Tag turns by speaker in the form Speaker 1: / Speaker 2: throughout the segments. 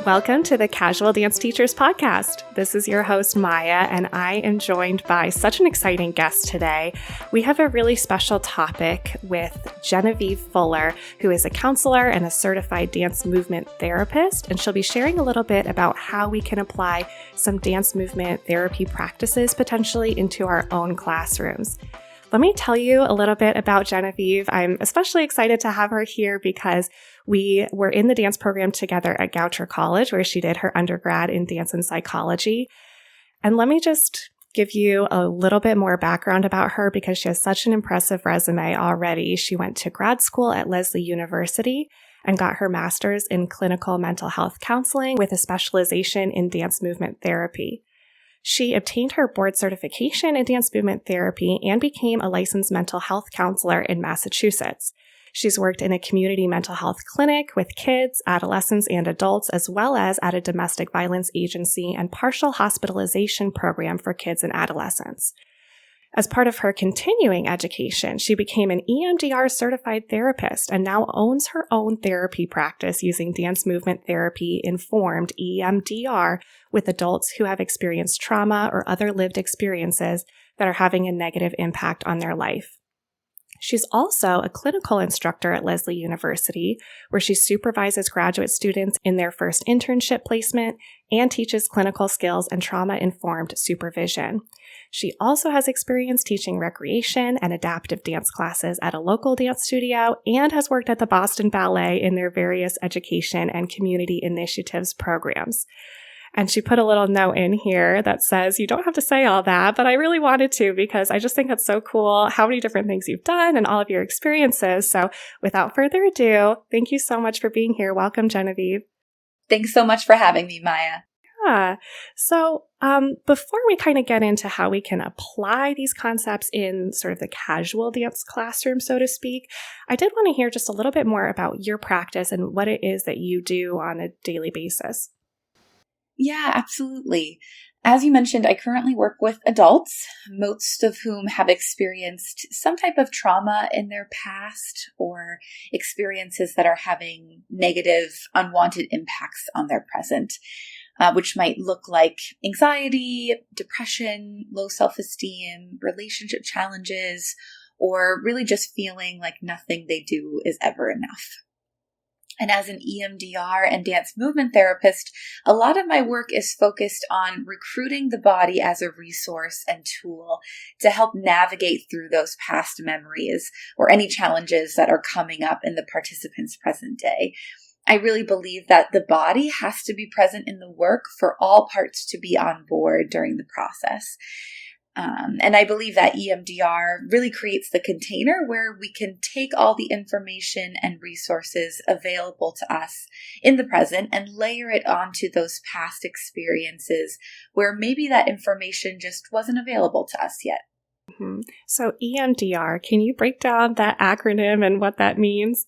Speaker 1: Welcome to the Casual Dance Teachers Podcast. This is your host, Maya, and I am joined by such an exciting guest today. We have a really special topic with Genevieve Fuller, who is a counselor and a certified dance movement therapist, and she'll be sharing a little bit about how we can apply some dance movement therapy practices potentially into our own classrooms. Let me tell you a little bit about Genevieve. I'm especially excited to have her here because we were in the dance program together at Goucher College, where she did her undergrad in dance and psychology. And let me just give you a little bit more background about her because she has such an impressive resume already. She went to grad school at Lesley University and got her master's in clinical mental health counseling with a specialization in dance movement therapy. She obtained her board certification in dance movement therapy and became a licensed mental health counselor in Massachusetts. She's worked in a community mental health clinic with kids, adolescents, and adults, as well as at a domestic violence agency and partial hospitalization program for kids and adolescents. As part of her continuing education, she became an EMDR certified therapist and now owns her own therapy practice using dance movement therapy informed EMDR with adults who have experienced trauma or other lived experiences that are having a negative impact on their life. She's also a clinical instructor at Lesley University, where she supervises graduate students in their first internship placement and teaches clinical skills and trauma-informed supervision. She also has experience teaching recreation and adaptive dance classes at a local dance studio and has worked at the Boston Ballet in their various education and community initiatives programs. And she put a little note in here that says, you don't have to say all that, but I really wanted to because I just think it's so cool how many different things you've done and all of your experiences. So without further ado, thank you so much for being here. Welcome, Genevieve.
Speaker 2: Thanks so much for having me, Maya.
Speaker 1: Yeah. So before we kind of get into how we can apply these concepts in sort of the casual dance classroom, so to speak, I did want to hear just a little bit more about your practice and what it is that you do on a daily basis.
Speaker 2: Yeah, absolutely. As you mentioned, I currently work with adults, most of whom have experienced some type of trauma in their past or experiences that are having negative, unwanted impacts on their present, which might look like anxiety, depression, low self-esteem, relationship challenges, or really just feeling like nothing they do is ever enough. And as an EMDR and dance movement therapist, a lot of my work is focused on recruiting the body as a resource and tool to help navigate through those past memories or any challenges that are coming up in the participant's present day. I really believe that the body has to be present in the work for all parts to be on board during the process. And I believe that EMDR really creates the container where we can take all the information and resources available to us in the present and layer it onto those past experiences where maybe that information just wasn't available to us yet.
Speaker 1: Mm-hmm. So EMDR, can you break down that acronym and what that means?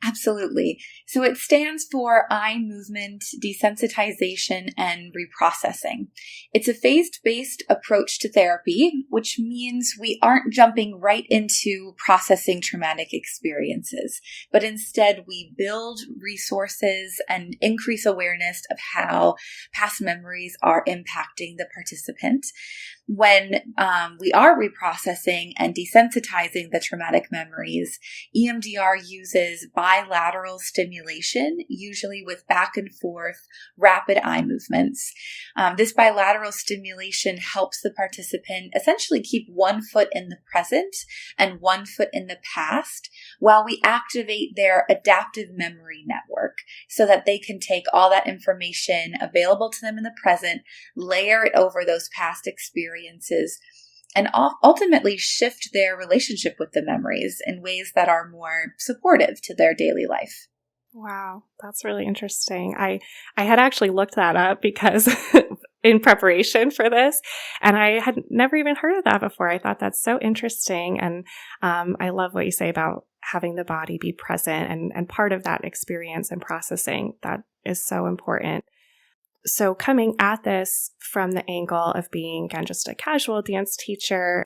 Speaker 2: Absolutely. So it stands for eye movement desensitization and reprocessing. It's a phased-based approach to therapy, which means we aren't jumping right into processing traumatic experiences, but instead we build resources and increase awareness of how past memories are impacting the participant. When we are reprocessing and desensitizing the traumatic memories, EMDR uses bilateral stimulation, usually with back and forth rapid eye movements. This bilateral stimulation helps the participant essentially keep one foot in the present and one foot in the past while we activate their adaptive memory network so that they can take all that information available to them in the present, layer it over those past experiences, and ultimately shift their relationship with the memories in ways that are more supportive to their daily life.
Speaker 1: Wow, that's really interesting. I had actually looked that up because in preparation for this, and I had never even heard of that before. I thought that's so interesting, and I love what you say about having the body be present and part of that experience and processing. That is so important. So coming at this from the angle of being, again, just a casual dance teacher,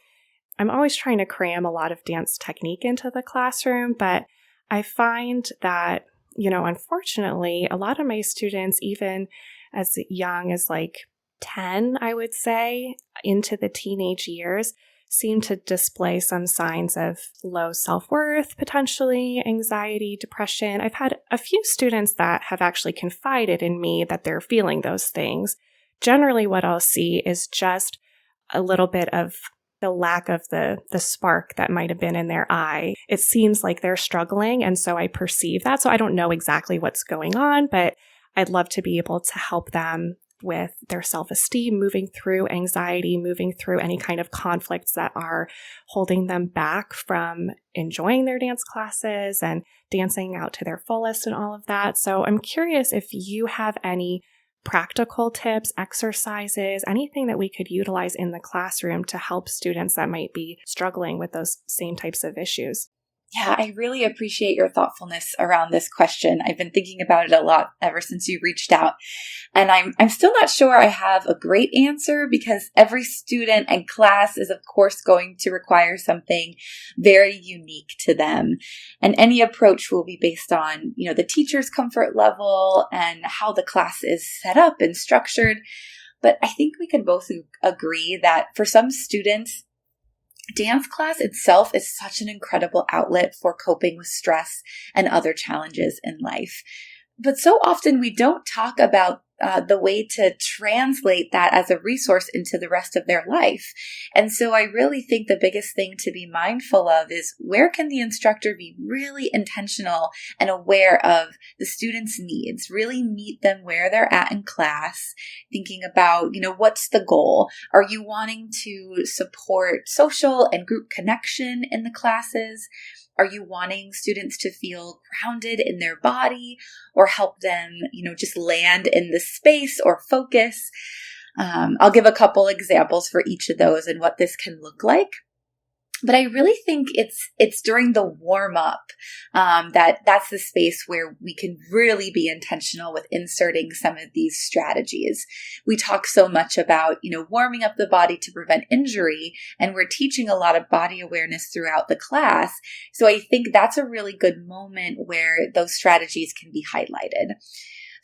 Speaker 1: I'm always trying to cram a lot of dance technique into the classroom, but I find that unfortunately, a lot of my students, even as young as like 10, I would say, into the teenage years, seem to display some signs of low self-worth, potentially anxiety, depression. I've had a few students that have actually confided in me that they're feeling those things. Generally, what I'll see is just a little bit of the lack of the spark that might have been in their eye. It seems like they're struggling, and so I perceive that. So I don't know exactly what's going on, but I'd love to be able to help them with their self-esteem, moving through anxiety, moving through any kind of conflicts that are holding them back from enjoying their dance classes and dancing out to their fullest and all of that. So I'm curious if you have any practical tips, exercises, anything that we could utilize in the classroom to help students that might be struggling with those same types of issues.
Speaker 2: Yeah, I really appreciate your thoughtfulness around this question. I've been thinking about it a lot ever since you reached out. And I'm still not sure I have a great answer because every student and class is, of course, going to require something very unique to them. And any approach will be based on, the teacher's comfort level and how the class is set up and structured. But I think we could both agree that for some students, dance class itself is such an incredible outlet for coping with stress and other challenges in life. But so often we don't talk about the way to translate that as a resource into the rest of their life. And so I really think the biggest thing to be mindful of is where can the instructor be really intentional and aware of the students' needs, really meet them where they're at in class, thinking about, what's the goal? Are you wanting to support social and group connection in the classes? Are you wanting students to feel grounded in their body or help them, just land in the space or focus? I'll give a couple examples for each of those and what this can look like. But I really think it's during the warm up that's the space where we can really be intentional with inserting some of these strategies. We talk so much about, warming up the body to prevent injury, and we're teaching a lot of body awareness throughout the class. So I think that's a really good moment where those strategies can be highlighted.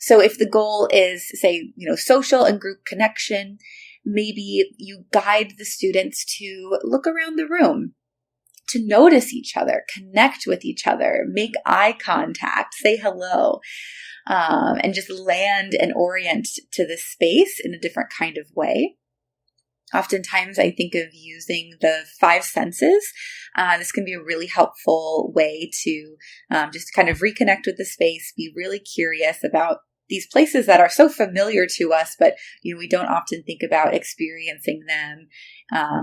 Speaker 2: So if the goal is, say, social and group connection, maybe you guide the students to look around the room, to notice each other, connect with each other, make eye contact, say hello, and just land and orient to the space in a different kind of way. Oftentimes, I think of using the 5 senses. This can be a really helpful way to just kind of reconnect with the space, be really curious about these places that are so familiar to us, but we don't often think about experiencing them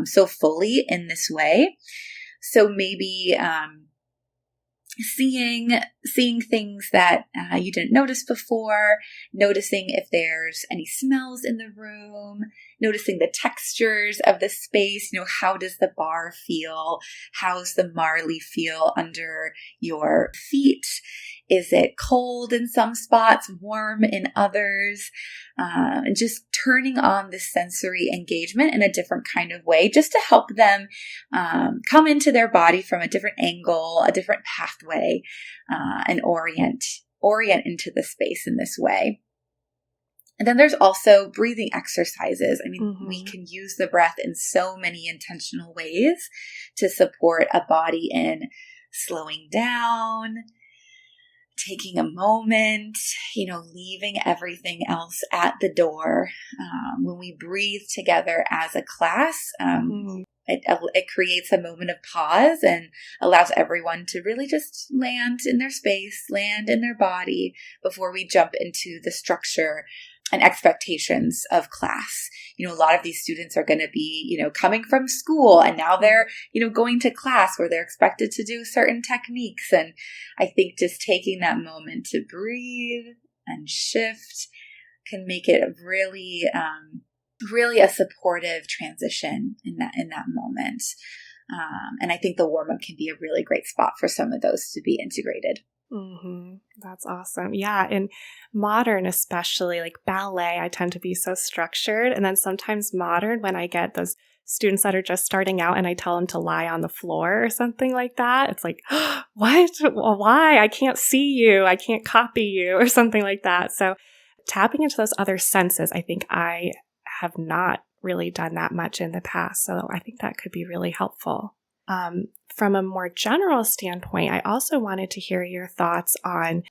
Speaker 2: so fully in this way. So maybe seeing things that you didn't notice before, noticing if there's any smells in the room, noticing the textures of the space. How does the bar feel? How's the marley feel under your feet? Is it cold in some spots, warm in others? And just turning on this sensory engagement in a different kind of way, just to help them come into their body from a different angle, a different pathway, and orient into the space in this way. And then there's also breathing exercises. We can use the breath in so many intentional ways to support a body in slowing down, taking a moment, leaving everything else at the door. When we breathe together as a class, it creates a moment of pause and allows everyone to really just land in their space, land in their body before we jump into the structure and expectations of class. A lot of these students are going to be, coming from school, and now they're, going to class where they're expected to do certain techniques. And I think just taking that moment to breathe and shift can make it really a supportive transition in that moment. And I think the warm-up can be a really great spot for some of those to be integrated.
Speaker 1: That's awesome. Yeah. In modern, especially like ballet, I tend to be so structured. And then sometimes modern, when I get those students that are just starting out and I tell them to lie on the floor or something like that. It's like, what? Why? I can't see you. I can't copy you or something like that. So tapping into those other senses, I think I have not really done that much in the past. So I think that could be really helpful. From a more general standpoint, I also wanted to hear your thoughts on,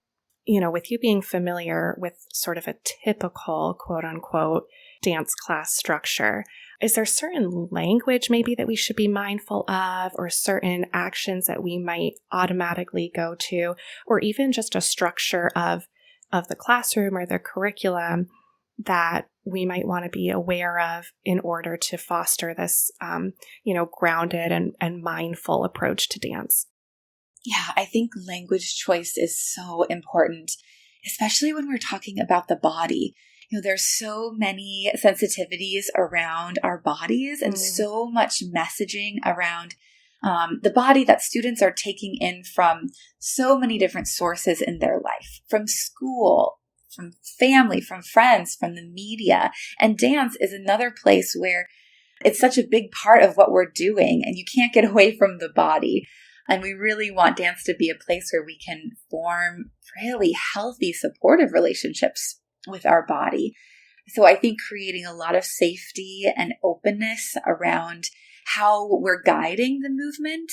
Speaker 1: with you being familiar with sort of a typical quote unquote dance class structure, is there certain language maybe that we should be mindful of, or certain actions that we might automatically go to, or even just a structure of the classroom or the curriculum that we might want to be aware of in order to foster this, grounded and mindful approach to dance?
Speaker 2: Yeah, I think language choice is so important, especially when we're talking about the body. There's so many sensitivities around our bodies and so much messaging around the body that students are taking in from so many different sources in their life, from school, from family, from friends, from the media. And dance is another place where it's such a big part of what we're doing, and you can't get away from the body. And we really want dance to be a place where we can form really healthy, supportive relationships with our body. So I think creating a lot of safety and openness around how we're guiding the movement,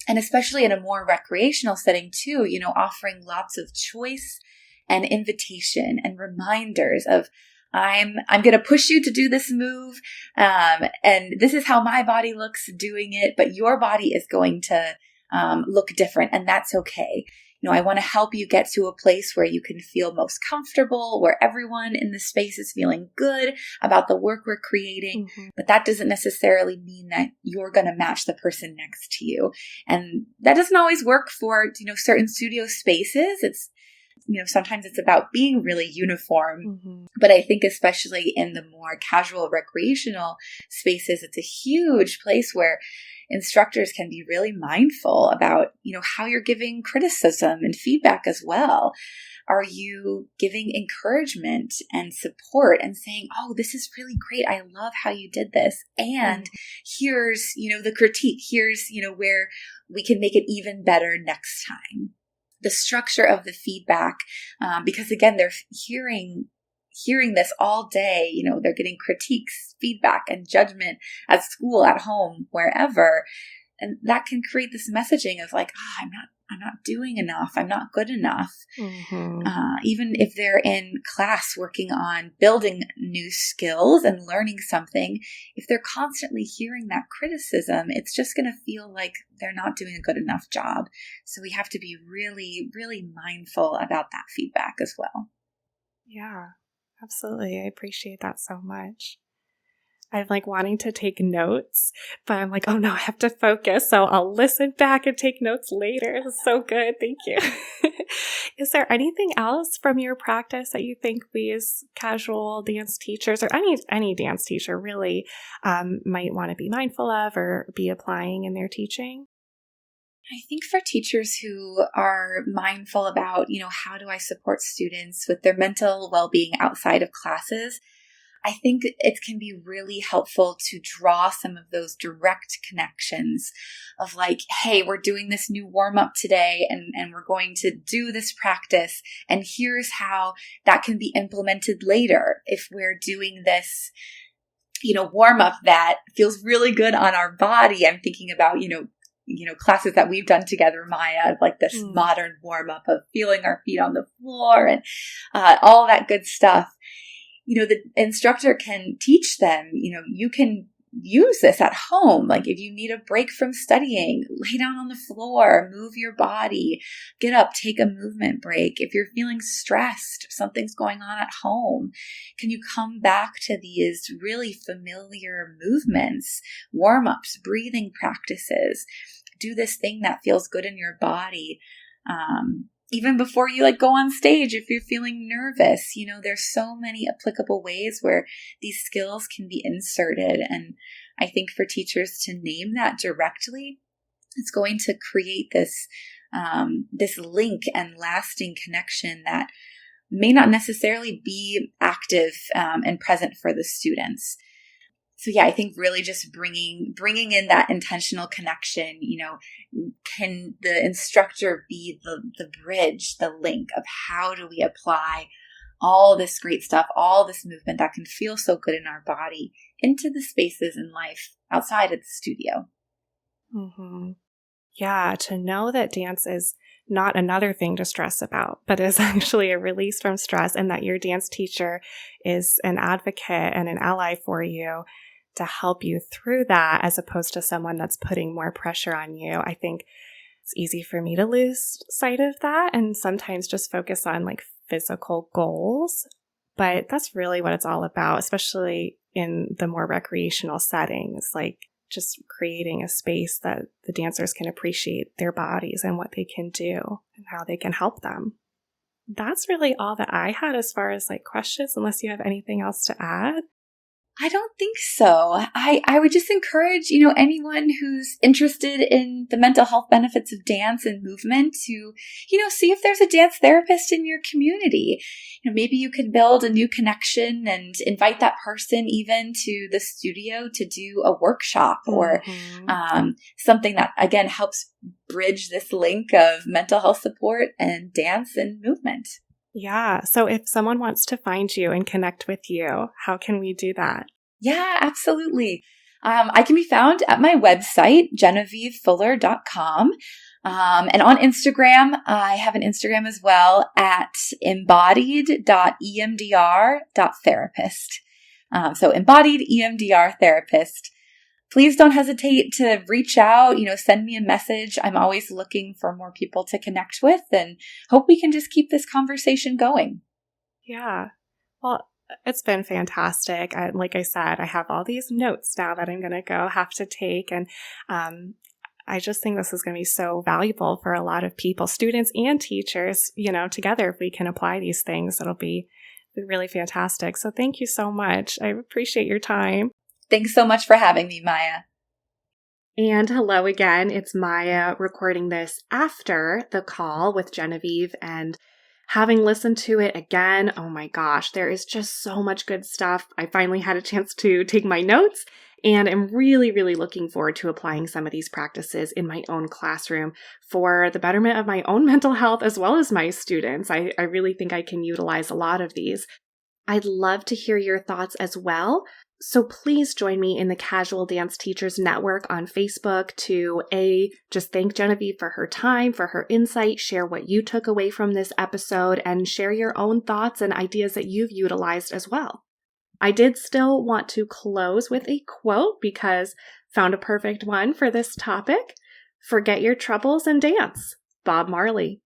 Speaker 2: and especially in a more recreational setting too, offering lots of choice and invitation and reminders of, I'm going to push you to do this move. And this is how my body looks doing it, but your body is going to look different, and that's okay. I want to help you get to a place where you can feel most comfortable, where everyone in the space is feeling good about the work we're creating. But that doesn't necessarily mean that you're going to match the person next to you. And that doesn't always work for, certain studio spaces. It's, sometimes it's about being really uniform. But I think especially in the more casual recreational spaces, it's a huge place where instructors can be really mindful about, how you're giving criticism and feedback as well. Are you giving encouragement and support and saying, oh, this is really great. I love how you did this. And here's, the critique. Here's, where we can make it even better next time. The structure of the feedback, because again, they're hearing this all day, they're getting critiques, feedback, and judgment at school, at home, wherever. And that can create this messaging of like, I'm not doing enough. I'm not good enough. Even if they're in class working on building new skills and learning something, if they're constantly hearing that criticism, it's just going to feel like they're not doing a good enough job. So we have to be really, really mindful about that feedback as well.
Speaker 1: Yeah. Absolutely. I appreciate that so much. I'm wanting to take notes, but I'm oh no, I have to focus. So I'll listen back and take notes later. It's so good. Thank you. Is there anything else from your practice that you think we as casual dance teachers, or any dance teacher really, might want to be mindful of or be applying in their teaching?
Speaker 2: I think for teachers who are mindful about, how do I support students with their mental well-being outside of classes, I think it can be really helpful to draw some of those direct connections of hey, we're doing this new warm-up today and we're going to do this practice. And here's how that can be implemented later if we're doing this, warm-up that feels really good on our body. I'm thinking about, classes that we've done together, Maya, this modern warm-up of feeling our feet on the floor and all that good stuff. The instructor can teach them, you can use this at home. If you need a break from studying, lay down on the floor, move your body, get up, take a movement break. If you're feeling stressed, something's going on at home, can you come back to these really familiar movements, warm-ups, breathing practices, do this thing that feels good in your body. Even before you go on stage, if you're feeling nervous, there's so many applicable ways where these skills can be inserted. And I think for teachers to name that directly, it's going to create this link and lasting connection that may not necessarily be active and present for the students. So yeah, I think really just bringing in that intentional connection, can the instructor be the bridge, the link of how do we apply all this great stuff, all this movement that can feel so good in our body into the spaces in life outside of the studio.
Speaker 1: Mm-hmm. Yeah, to know that dance is not another thing to stress about, but is actually a release from stress, and that your dance teacher is an advocate and an ally for you to help you through that, as opposed to someone that's putting more pressure on you. I think it's easy for me to lose sight of that and sometimes just focus on like physical goals. But that's really what it's all about, especially in the more recreational settings, like just creating a space that the dancers can appreciate their bodies and what they can do and how they can help them. That's really all that I had as far as like questions, unless you have anything else to add.
Speaker 2: I don't think so. I would just encourage, anyone who's interested in the mental health benefits of dance and movement to, see if there's a dance therapist in your community. Maybe you can build a new connection and invite that person even to the studio to do a workshop or something that, again, helps bridge this link of mental health support and dance and movement.
Speaker 1: Yeah. So if someone wants to find you and connect with you, how can we do that?
Speaker 2: Yeah, absolutely. I can be found at my website, GenevieveFuller.com. And on Instagram, I have an Instagram as well at embodied.emdr.therapist. So embodied EMDR therapist. Please don't hesitate to reach out, send me a message. I'm always looking for more people to connect with and hope we can just keep this conversation going.
Speaker 1: Yeah. Well, it's been fantastic. Like I said, I have all these notes now that I'm going to have to take. And I just think this is going to be so valuable for a lot of people, students and teachers, together. If we can apply these things, it'll be really fantastic. So thank you so much. I appreciate your time.
Speaker 2: Thanks so much for having me, Maya.
Speaker 1: And hello again. It's Maya recording this after the call with Genevieve, and having listened to it again, oh my gosh, there is just so much good stuff. I finally had a chance to take my notes, and I'm really, really looking forward to applying some of these practices in my own classroom for the betterment of my own mental health as well as my students. I really think I can utilize a lot of these. I'd love to hear your thoughts as well. So please join me in the Casual Dance Teachers Network on Facebook to just thank Genevieve for her time, for her insight, share what you took away from this episode, and share your own thoughts and ideas that you've utilized as well. I did still want to close with a quote because found a perfect one for this topic. Forget your troubles and dance. Bob Marley.